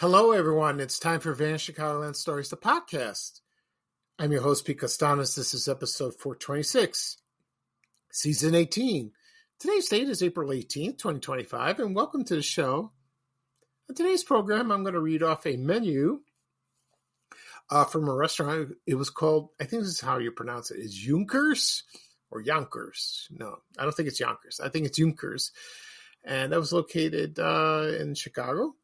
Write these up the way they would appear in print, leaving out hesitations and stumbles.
Hello, everyone. It's time for Van Chicagoland Stories, the podcast. I'm your host, Pete Costanos. This is episode 426, season 18. Today's date is April 18th, 2025, and welcome to the show. In today's program, I'm going to read off a menu from a restaurant. It was called, I think this is how you pronounce it, is Younker's or Yonkers. No, I don't think it's Yonkers. I think it's Younker's. And that was located in Chicago.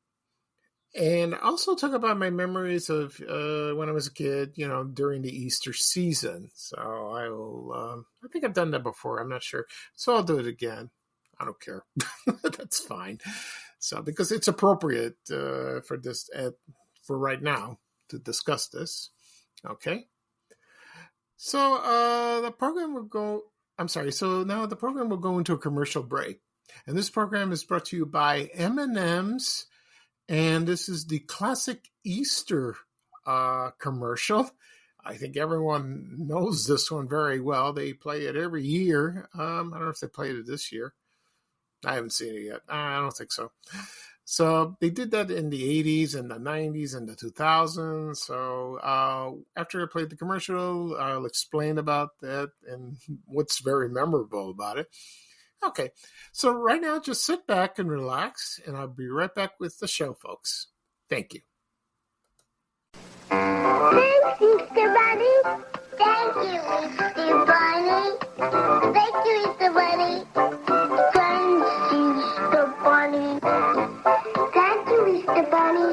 And also talk about my memories of when I was a kid, during the Easter season. So I think I've done that before. I'm not sure. So I'll do it again. I don't care. That's fine. So because it's appropriate for this, for right now to discuss this. Okay. So the program will go, So now the program will go into a commercial break. And this program is brought to you by M&M's. And this is the classic Easter commercial. I think everyone knows this one very well. They play it every year. I don't know if they played it this year. I haven't seen it yet. I don't think so. So they did that in the 80s and the 90s and the 2000s. So after I played the commercial, I'll explain about that and what's very memorable about it. Okay, so right now, just sit back and relax, and I'll be right back with the show, folks. Thank you. Thanks, Easter Bunny. Thank you, Easter Bunny. Thank you, Easter Bunny. Thanks, Easter Bunny. Thank you, Easter Bunny.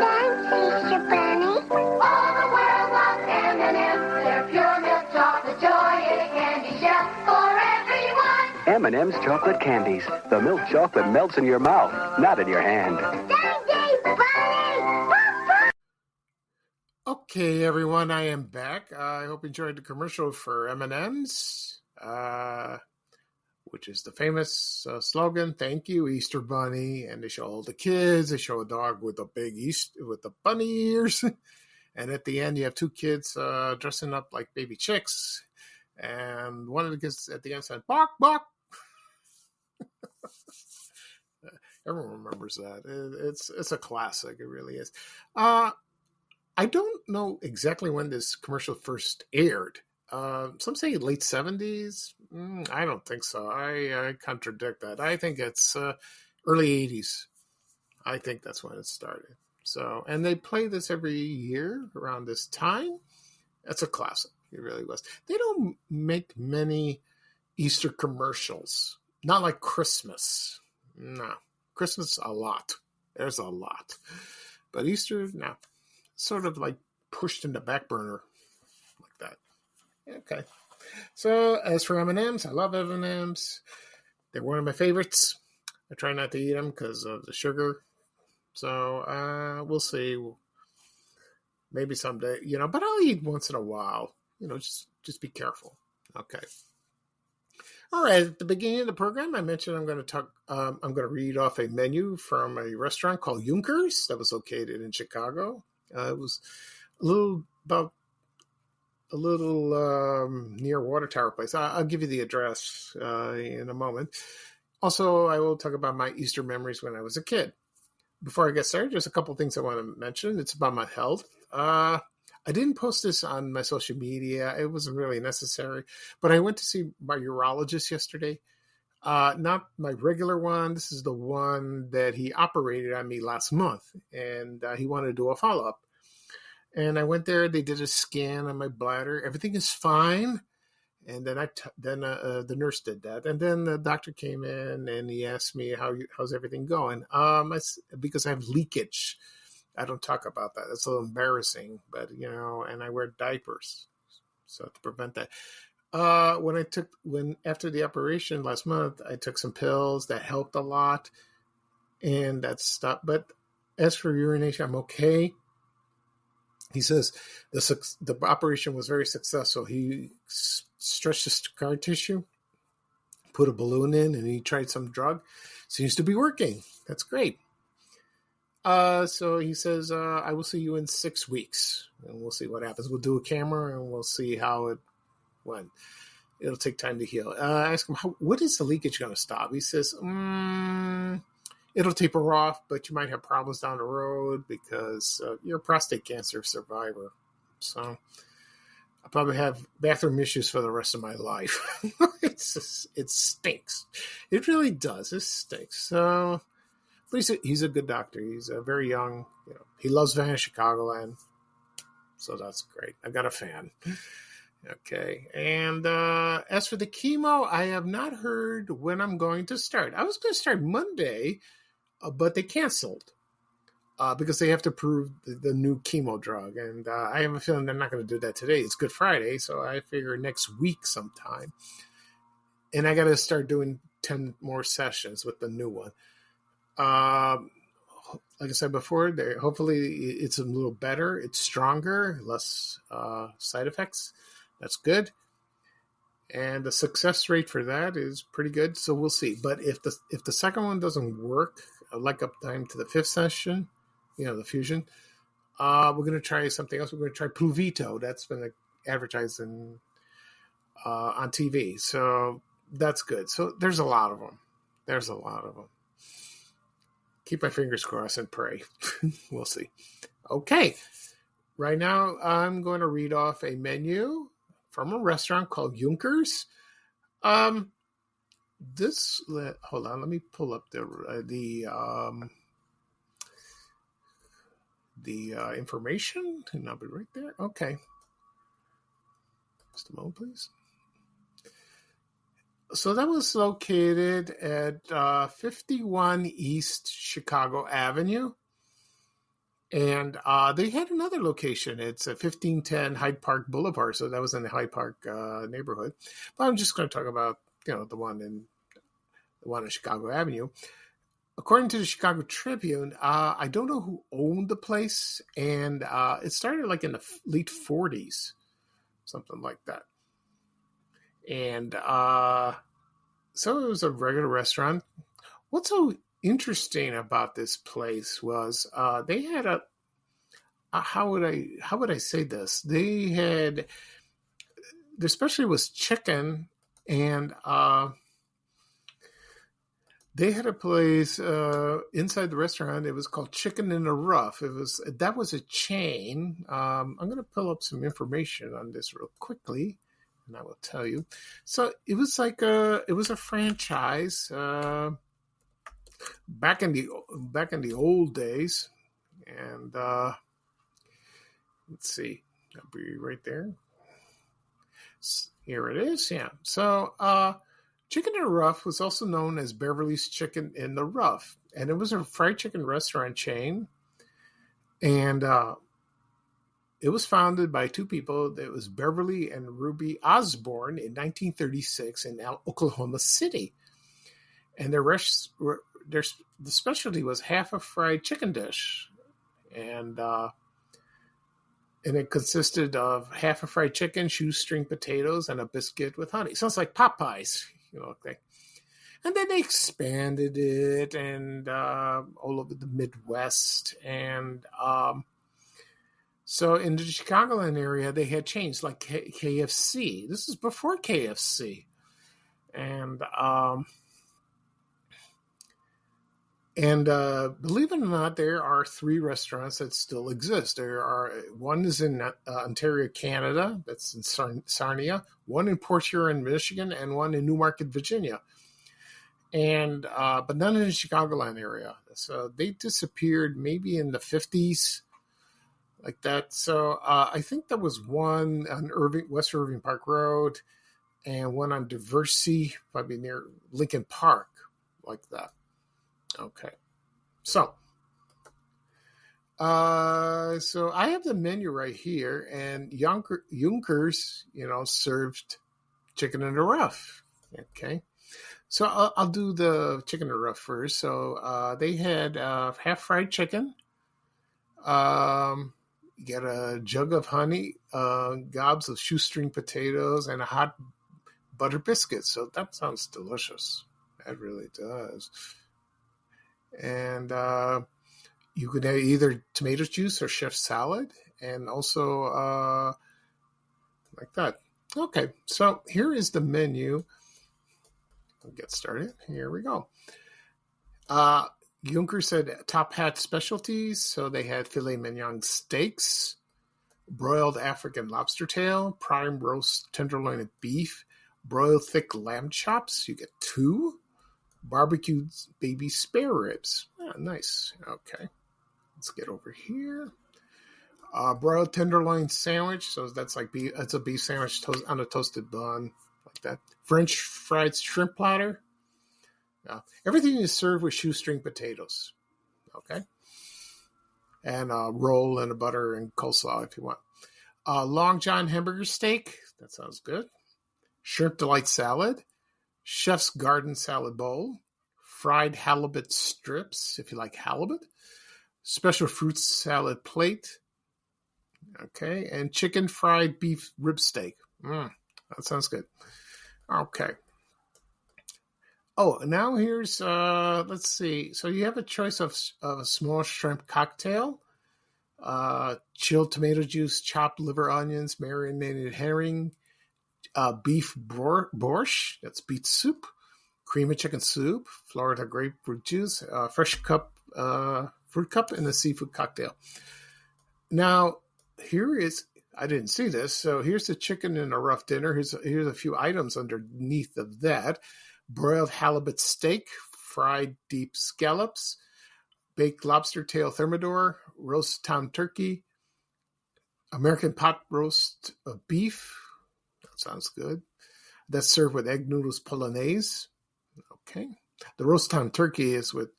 Thanks, Easter Bunny. All the world loves M&M's. They're pure milk chocolate joy in a candy shell for everyone. M&M's chocolate candies. The milk chocolate melts in your mouth, not in your hand. Thank you, Bunny. Okay, everyone, I am back. I hope you enjoyed the commercial for M&M's, which is the famous slogan, "Thank you, Easter Bunny." And they show all the kids. They show a dog with with the bunny ears. And at the end, you have two kids dressing up like baby chicks. And one of the kids at the end said, "Bark, bark." Everyone remembers that. It's a classic. It really is. I don't know exactly when this commercial first aired. Some say late 70s. I don't think so. I contradict that. I think it's early 80s. I think that's when it started. So, and they play this every year around this time. That's a classic. It really was. They don't make many Easter commercials. Not like Christmas. No. Christmas, a lot. There's a lot. But Easter, no. Sort of like pushed in the back burner like that. Okay. So as for M&M's, I love M&M's. They're one of my favorites. I try not to eat them because of the sugar. So we'll see. Maybe someday, but I'll eat once in a while. Just be careful. Okay. All right. At the beginning of the program, I mentioned I'm going to read off a menu from a restaurant called Younker's that was located in Chicago. It was a little near Water Tower Place. I'll give you the address in a moment. Also, I will talk about my Easter memories when I was a kid. Before I get started, there's a couple things I want to mention. It's about my health. I didn't post this on my social media. It wasn't really necessary. But I went to see my urologist yesterday. Not my regular one. This is the one that he operated on me last month. And he wanted to do a follow-up. And I went there. They did a scan on my bladder. Everything is fine. And then the nurse did that. And then the doctor came in and he asked me, how's everything going? Because I have leakage. I don't talk about that. It's a little embarrassing, but and I wear diapers, so to prevent that. After the operation last month, I took some pills that helped a lot, and that stopped. But as for urination, I'm okay. He says the operation was very successful. He stretched the scar tissue, put a balloon in, and he tried some drug. Seems to be working. That's great. So he says, I will see you in 6 weeks, and we'll see what happens. We'll do a camera, and we'll see how it went. It'll take time to heal. I asked him, what is the leakage going to stop? He says, it'll taper off, but you might have problems down the road because you're a prostate cancer survivor. So I'll probably have bathroom issues for the rest of my life. It stinks. It really does. It stinks. So, but he's a good doctor. He's very young. He loves Van Chicagoland. So that's great. I got a fan. Okay. And as for the chemo, I have not heard when I'm going to start. I was going to start Monday, but they canceled because they have to prove the new chemo drug. And I have a feeling they're not going to do that today. It's Good Friday, so I figure next week sometime. And I got to start doing 10 more sessions with the new one. Like I said before, hopefully it's a little better. It's stronger, less side effects. That's good. And the success rate for that is pretty good. So we'll see. But if the second one doesn't work, like up time to the 5th session, the fusion, we're going to try something else. We're going to try Pluvito. That's been advertised on TV. So that's good. So there's a lot of them. Keep my fingers crossed and pray. We'll see. Okay. Right now, I'm going to read off a menu from a restaurant called Younker's. Hold on. Let me pull up the information. And I'll be right there. Okay. Just a moment, please. So that was located at 51 East Chicago Avenue. And they had another location. It's at 1510 Hyde Park Boulevard. So that was in the Hyde Park neighborhood. But I'm just going to talk about, the one in Chicago Avenue. According to the Chicago Tribune, I don't know who owned the place. And it started like in the late 40s, something like that. And so it was a regular restaurant. What's so interesting about this place was they had how would I say this? They had, their specialty was chicken, and they had a place inside the restaurant. It was called Chicken in the Rough. That was a chain. I'm going to pull up some information on this real quickly, and I will tell you. So it was like it was a franchise back in the old days, and let's see, I'll be right there. Here it is. Yeah. So Chicken in the Rough was also known as Beverly's Chicken in the Rough, and it was a fried chicken restaurant chain, and it was founded by two people. It was Beverly and Ruby Osborne in 1936 in Oklahoma City. And the specialty was half a fried chicken dish. And it consisted of half a fried chicken, shoestring potatoes, and a biscuit with honey. Sounds like Popeyes, okay. And then they expanded it and all over the Midwest. And so in the Chicagoland area, they had changed like KFC. This is before KFC. And believe it or not, there are 3 restaurants that still exist. One is in Ontario, Canada. That's in Sarnia. One in Port Huron, Michigan, and one in Newmarket, Virginia. And but none in the Chicagoland area. So they disappeared maybe in the 50s, like that. So I think there was one on West Irving Park Road, and one on Diversey, probably near Lincoln Park, like that. Okay. So I have the menu right here, and Younker's, served chicken in the rough. Okay. So I'll do the chicken in the rough first. So they had half fried chicken. You get a jug of honey, gobs of shoestring potatoes, and a hot butter biscuit. So that sounds delicious. That really does. And you could have either tomato juice or chef salad, and also like that. Okay, so here is the menu. We'll get started. Here we go. Younker said Top Hat specialties. So they had filet mignon steaks, broiled African lobster tail, prime roast tenderloin of beef, broiled thick lamb chops. You get 2. Barbecued baby spare ribs. Oh, nice. Okay. Let's get over here. Broiled tenderloin sandwich. So that's like beef. It's a beef sandwich on a toasted bun, like that. French fried shrimp platter. Everything is served with shoestring potatoes. Okay. And a roll and a butter and coleslaw if you want. Long John hamburger steak. That sounds good. Shrimp delight salad. Chef's garden salad bowl. Fried halibut strips if you like halibut. Special fruit salad plate. Okay. And chicken fried beef rib steak. That sounds good. Okay. Oh, now here's, let's see. So you have a choice of a small shrimp cocktail, chilled tomato juice, chopped liver onions, marinated herring, beef borscht, that's beet soup, cream of chicken soup, Florida grapefruit juice, fresh fruit cup, and a seafood cocktail. Now, I didn't see this, so here's the chicken in a rough dinner. Here's a few items underneath of that. Broiled halibut steak, fried deep scallops, baked lobster tail thermidor, roast tom turkey, American pot roast of beef. That sounds good. That's served with egg noodles polonaise. Okay. The roast tom turkey is with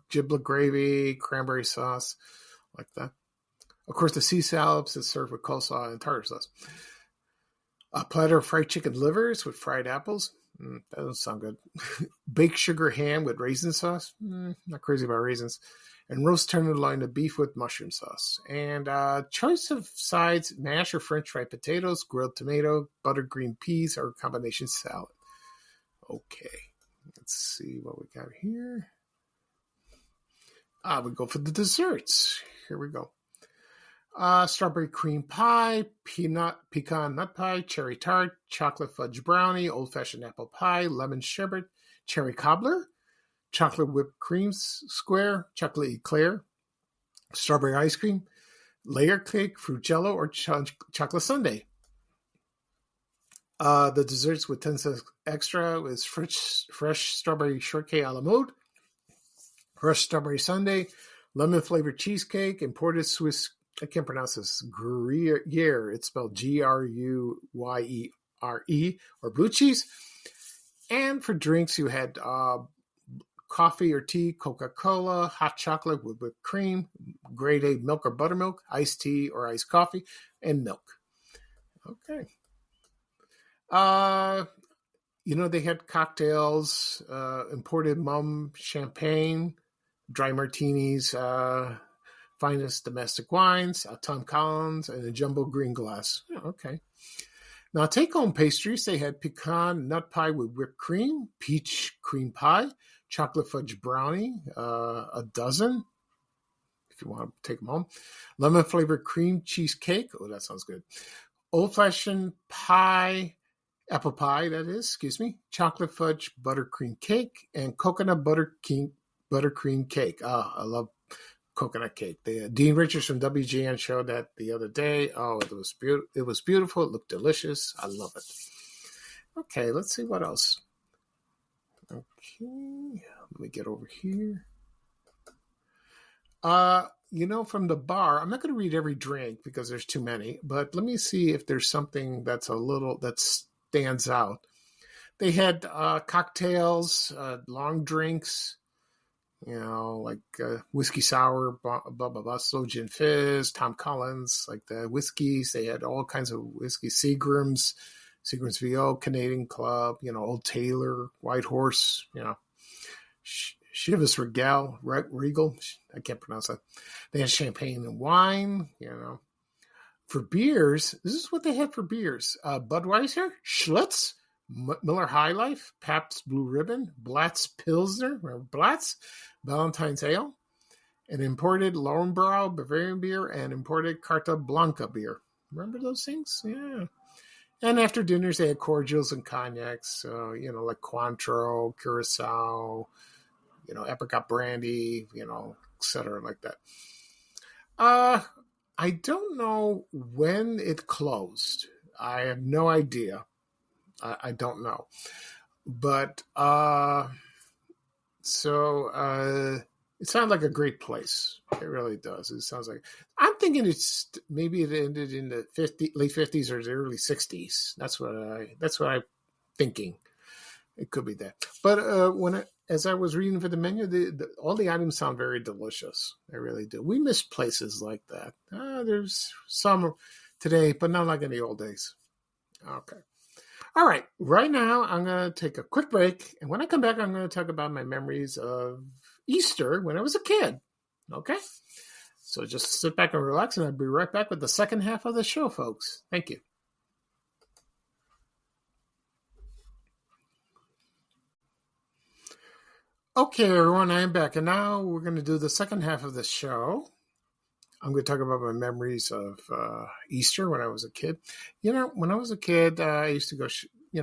giblet gravy, cranberry sauce, like that. Of course, the sea scallops is served with coleslaw and tartar sauce. A platter of fried chicken livers with fried apples. That doesn't sound good. Baked sugar ham with raisin sauce. Not crazy about raisins. And roast tenderloin of beef with mushroom sauce. And choice of sides, mashed or French fried potatoes, grilled tomato, buttered green peas, or combination salad. Okay. Let's see what we got here. We go for the desserts. Here we go. Strawberry cream pie, pecan nut pie, cherry tart, chocolate fudge brownie, old-fashioned apple pie, lemon sherbet, cherry cobbler, chocolate whipped cream square, chocolate eclair, strawberry ice cream, layer cake, fruit jello, or chocolate sundae. The desserts with 10 cents extra is fresh strawberry shortcake a la mode, fresh strawberry sundae, lemon-flavored cheesecake, imported Swiss, I can't pronounce this, Gruyere. It's spelled Gruyere, or blue cheese. And for drinks, you had coffee or tea, Coca-Cola, hot chocolate with whipped cream, grade A milk or buttermilk, iced tea or iced coffee, and milk. Okay. They had cocktails, imported Mumm champagne, dry martinis, finest domestic wines, Tom Collins, and a jumbo green glass. Okay. Now, take-home pastries, they had pecan nut pie with whipped cream, peach cream pie, chocolate fudge brownie, a dozen, if you want to take them home, lemon-flavored cream cheesecake. Oh, that sounds good. Old-fashioned pie, apple pie, that is, chocolate fudge buttercream cake, and coconut buttercream cake. I love coconut cake. Dean Richards from WGN showed that the other day. Oh, it was beautiful. It was beautiful. It looked delicious. I love it. Okay, let's see what else. Okay, let me get over here. From the bar, I'm not going to read every drink because there's too many, but let me see if there's something that stands out. They had cocktails, long drinks, like whiskey sour, blah, blah, blah, slow gin fizz, Tom Collins, like the whiskeys. They had all kinds of whiskey, Seagram's VO, Canadian Club, Old Taylor, White Horse, Chivas Regal. I can't pronounce that. They had champagne and wine, For beers, this is what they had for beers. Budweiser, Schlitz, Miller High Life, Pabst Blue Ribbon, Blatz Pilsner, remember Blatz, Valentine's Ale, an imported Lowenbrau Bavarian beer, and imported Carta Blanca beer. Remember those things? Yeah. And after dinners, they had cordials and cognacs, like Cointreau, Curacao, apricot brandy, et cetera, like that. I don't know when it closed. I have no idea. I don't know. But it sounds like a great place. It really does. It sounds like, I'm thinking maybe it ended in the late 50s or the early 60s. That's what I'm thinking. It could be that. But as I was reading for the menu, all the items sound very delicious. They really do. We miss places like that. There's some today, but not like in the old days. Okay. All right. Right now, I'm going to take a quick break. And when I come back, I'm going to talk about my memories of Easter when I was a kid. Okay? So just sit back and relax, and I'll be right back with the second half of the show, folks. Thank you. Okay, everyone, I am back. And now we're going to do the second half of the show. I'm going to talk about my memories of Easter when I was a kid. When I was a kid, I used to go,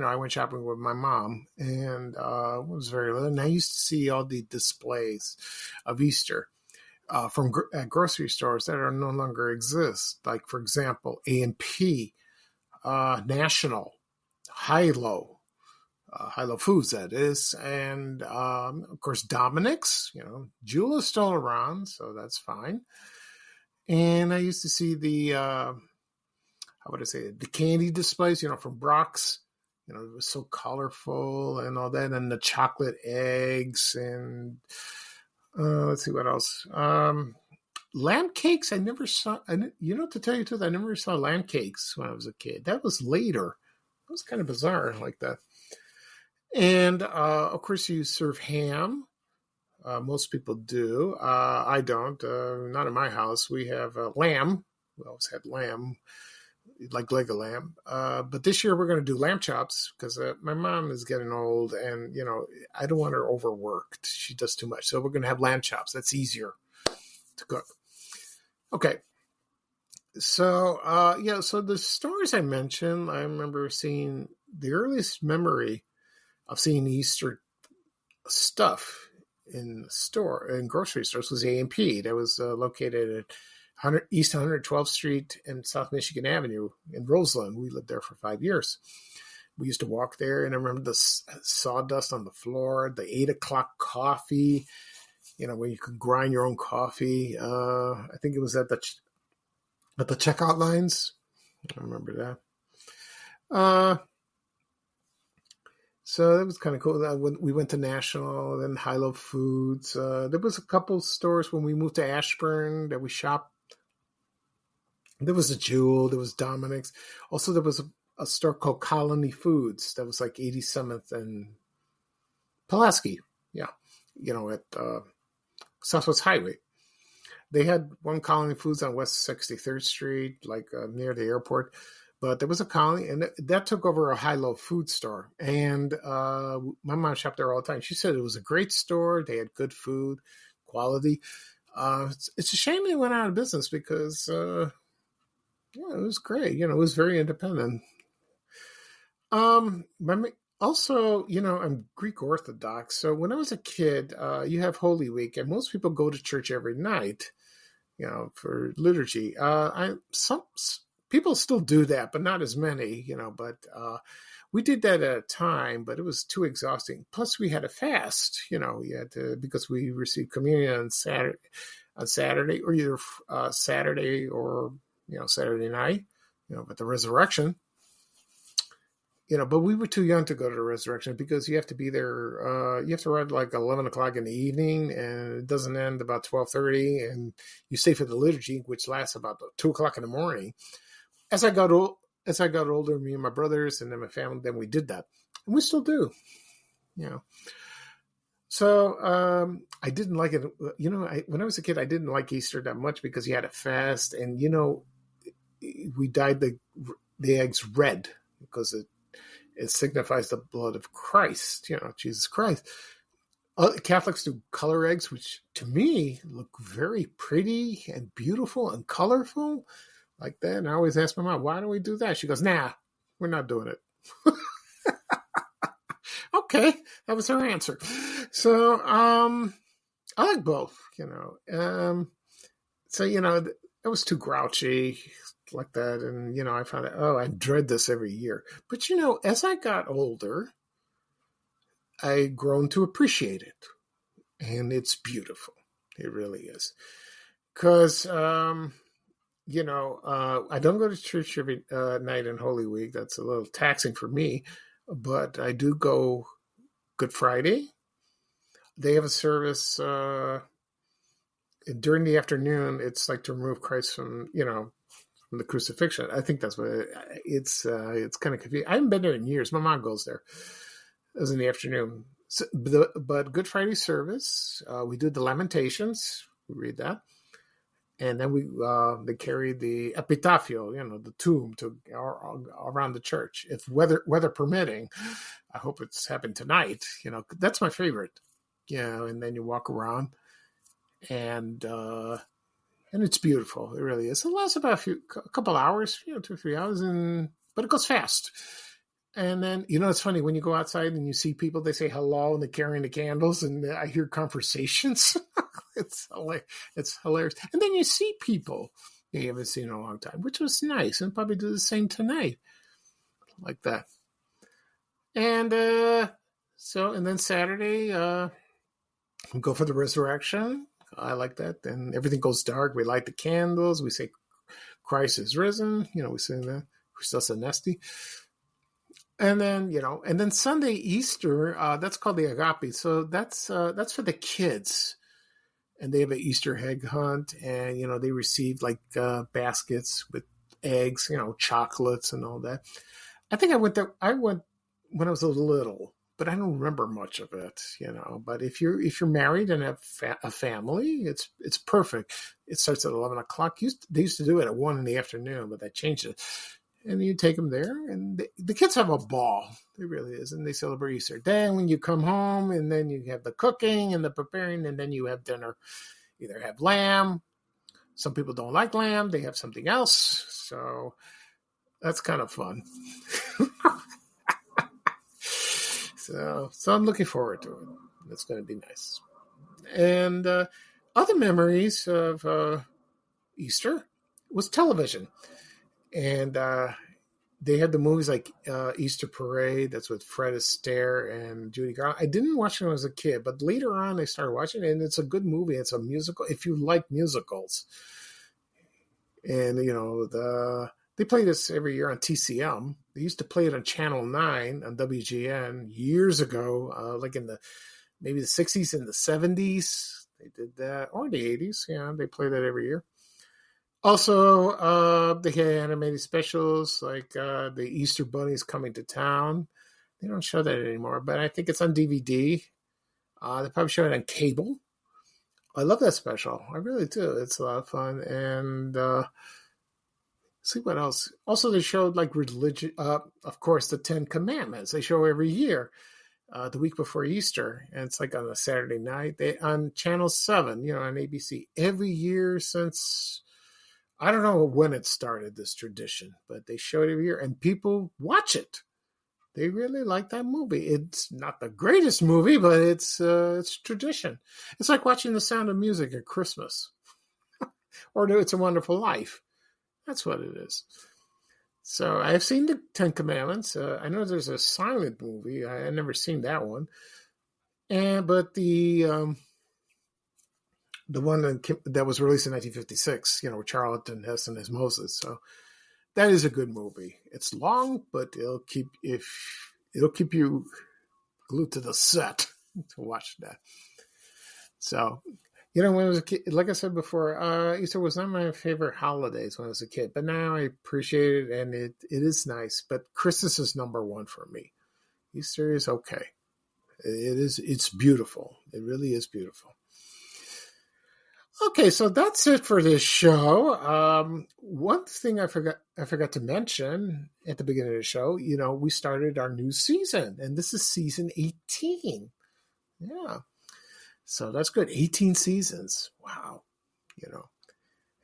I went shopping with my mom, and it was very little. And I used to see all the displays of Easter from grocery stores that are no longer exist. Like, for example, A&P, National, Hilo Foods, that is. And, of course, Dominic's, Jewel is still around, so that's fine. And I used to see the, the candy displays, from Brock's. It was so colorful and all that. And the chocolate eggs and, let's see what else. Lamb cakes, I never saw, to tell you the truth, I never saw lamb cakes when I was a kid. That was later. It was kind of bizarre like that. And, of course, you serve ham. Most people do. I don't. Not in my house. We have lamb. We always had lamb, like leg of lamb. But this year we're going to do lamb chops because my mom is getting old, and I don't want her overworked. She does too much, so we're going to have lamb chops. That's easier to cook. Okay. So So the stores I mentioned, I remember seeing the earliest memory of seeing Easter stuff in grocery stores was A&P. That was located at East 112th Street and South Michigan Avenue in Roseland. We lived there for 5 years. We used to walk there, and I remember the sawdust on the floor, the 8 o'clock coffee, when you could grind your own coffee. I think it was at the checkout lines. I remember that. So that was kind of cool. We went to National, then Hilo Foods. There was a couple stores when we moved to Ashburn that we shopped. There was a Jewel. There was Dominic's. Also, there was a store called Colony Foods that was like 87th and Pulaski. Yeah. At Southwest Highway. They had one Colony Foods on West 63rd Street, like near the airport. But there was a Colony, and that took over a Hilo food store. And my mom shopped there all the time. She said it was a great store. They had good food, quality. It's a shame they went out of business because, it was great. It was very independent. Also, I'm Greek Orthodox. So when I was a kid, you have Holy Week, and most people go to church every night, for liturgy. People still do that, but not as many, But we did that at a time, but it was too exhausting. Plus, we had to fast, because we received communion on Saturday, or either Saturday or Saturday night, but the resurrection. But we were too young to go to the resurrection because you have to be there. You have to arrive like 11 o'clock in the evening, and it doesn't end about 12:30. And you stay for the liturgy, which lasts about 2 o'clock in the morning. As I got older, me and my brothers and then my family, then we did that, and we still do. So I didn't like it. When I was a kid, I didn't like Easter that much because you had to fast, and we dyed the eggs red because it signifies the blood of Christ, Jesus Christ. Catholics do color eggs, which to me look very pretty and beautiful and colorful like that. And I always ask my mom, why do we do that? She goes, nah, we're not doing it. Okay, that was her answer. So, I like both, you know. So, you know, it was too grouchy like that. And, you know, I found out, oh, I dread this every year. But, you know, as I got older, I grown to appreciate it. And it's beautiful. It really is. Because, you know, I don't go to church every night in Holy Week. That's a little taxing for me. But I do go Good Friday. They have a service during the afternoon. It's like to remove Christ from, you know, from the crucifixion. I think that's what it's kind of confusing. I haven't been there in years. My mom goes there. It was in the afternoon. So, but Good Friday service, we did the Lamentations. We read that. And then they carried the epitafio, you know, the tomb around the church. If weather permitting, I hope it's happened tonight. You know, that's my favorite. You know, and then you walk around, and it's beautiful. It really is. It lasts about a couple hours, you know, 2 or 3 hours, but it goes fast. And then, you know, it's funny when you go outside and you see people, they say hello and they're carrying the candles, and I hear conversations. It's hilarious. And then you see people you haven't seen in a long time, which was nice, and probably do the same tonight, like that. And and then Saturday, we go for the resurrection. I like that. Then everything goes dark. We light the candles. We say, Christ is risen. You know, we sing that. Christos anesti. And then, you know, and then Sunday, Easter, that's called the agape. So that's for the kids. And they have an Easter egg hunt, and, you know, they receive like baskets with eggs, you know, chocolates and all that. I think I went when I was a little, but I don't remember much of it, you know. But if you're married and have a family, it's perfect. It starts at 11 o'clock. They used to do it at 1 in the afternoon, but they changed it. And you take them there, and the kids have a ball. It really is. And they celebrate Easter. Then when you come home, and then you have the cooking and the preparing, and then you have dinner. Either have lamb. Some people don't like lamb. They have something else. So that's kind of fun. So I'm looking forward to it. It's going to be nice. And other memories of Easter was television. And they had the movies like Easter Parade. That's with Fred Astaire and Judy Garland. I didn't watch it when I was a kid, but later on I started watching it, and it's a good movie. It's a musical. If you like musicals, and you know they play this every year on TCM. They used to play it on Channel 9 on WGN years ago, like in maybe the 60s and the 70s. They did that, or the 80s. Yeah, they play that every year. Also, they had animated specials like the Easter Bunny is Coming to Town. They don't show that anymore, but I think it's on DVD. They probably show it on cable. I love that special. I really do. It's a lot of fun. And see what else. Also, they showed like religion. Of course, the 10 Commandments. They show every year, the week before Easter, and it's like on a Saturday night. On Channel 7, you know, on ABC, every year since. I don't know when it started, this tradition, but they show it every year, and people watch it. They really like that movie. It's not the greatest movie, but it's tradition. It's like watching The Sound of Music at Christmas, or It's a Wonderful Life. That's what it is. So I've seen the 10 Commandments. I know there's a silent movie. I've never seen that one. But the one that was released in 1956, you know, with Charlton Heston as Moses. So that is a good movie. It's long, but it'll keep you glued to the set to watch that. So, you know, when I was a kid, like I said before, Easter was not my favorite holidays when I was a kid, but now I appreciate it, and it is nice. But Christmas is number one for me. Easter is okay. It's beautiful. It really is beautiful. Okay, so that's it for this show. One thing I forgot to mention at the beginning of the show, you know, we started our new season, and this is season 18. Yeah. So that's good. 18 seasons. Wow. You know,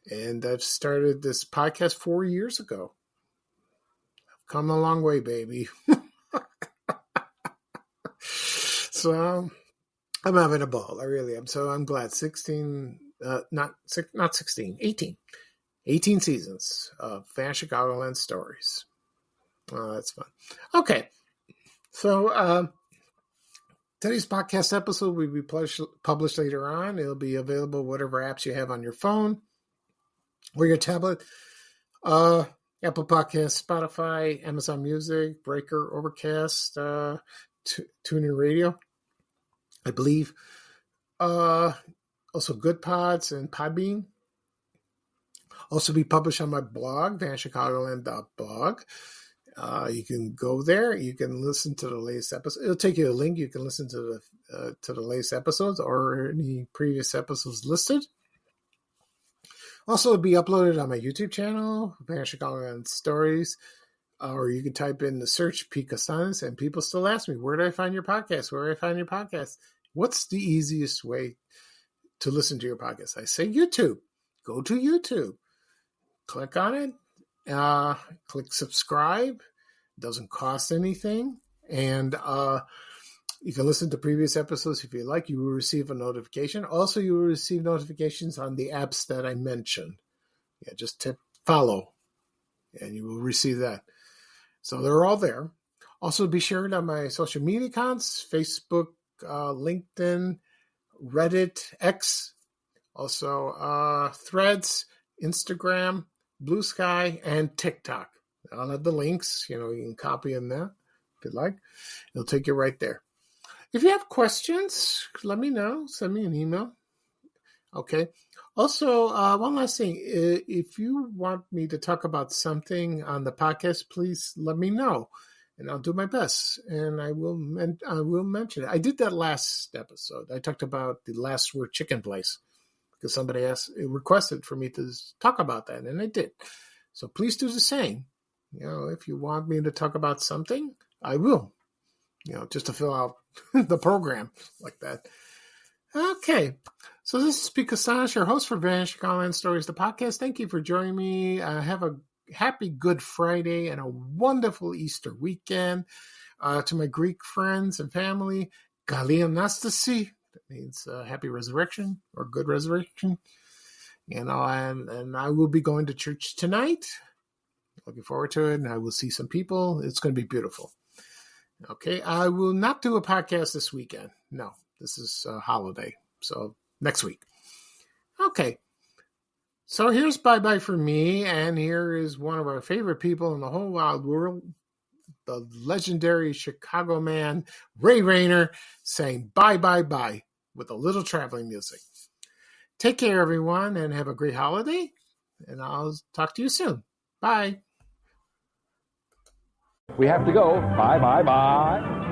and I've started this podcast 4 years ago. I've come a long way, baby. Yes, I'm having a ball. I really am. So I'm glad. 16, not 16, 18. 18 seasons of Van Chicagoland stories. That's fun. Okay. So today's podcast episode will be published later on. It'll be available whatever apps you have on your phone or your tablet. Apple Podcasts, Spotify, Amazon Music, Breaker, Overcast, TuneIn Radio, I believe. Also Good Pods and Podbean. Also be published on my blog, vanchicagoland.blog. You can go there. You can listen to the latest episode. It'll take you a link. You can listen to the latest episodes or any previous episodes listed. Also, it'll be uploaded on my YouTube channel, Van Chicagoland Stories, or you can type in the search Pika Sons, and people still ask me, where do I find your podcast? Where do I find your podcast? What's the easiest way to listen to your podcast? I say YouTube. Go to YouTube. Click on it. Click subscribe. It doesn't cost anything. And you can listen to previous episodes if you like. You will receive a notification. Also, you will receive notifications on the apps that I mentioned. Yeah, just tip follow, and you will receive that. So they're all there. Also, be shared on my social media accounts, Facebook, LinkedIn, Reddit, X, also Threads, Instagram, Blue Sky, and TikTok. I'll have the links. You can copy them there if you'd like. It'll take you right there. If you have questions, let me know. Send me an email. Okay. Also, one last thing. If you want me to talk about something on the podcast, please let me know, and I'll do my best. And I will mention it. I did that last episode. I talked about the Last Word Chicken place because somebody requested for me to talk about that, and I did. So please do the same. If you want me to talk about something, I will. Just to fill out the program like that. Okay. So this is Pika Sons, your host for Van Chicagoland Stories, the podcast. Thank you for joining me. Have a happy Good Friday and a wonderful Easter weekend. To my Greek friends and family, Gali Anastasi. That means happy resurrection or good resurrection. And I will be going to church tonight. Looking forward to it. And I will see some people. It's going to be beautiful. Okay, I will not do a podcast this weekend. No, this is a holiday. So next week. Okay, so here's bye-bye for me. And here is one of our favorite people in the whole wide world, the legendary Chicago man, Ray Rayner, saying bye-bye-bye with a little traveling music. Take care, everyone, and have a great holiday. And I'll talk to you soon. Bye. We have to go. Bye, bye, bye.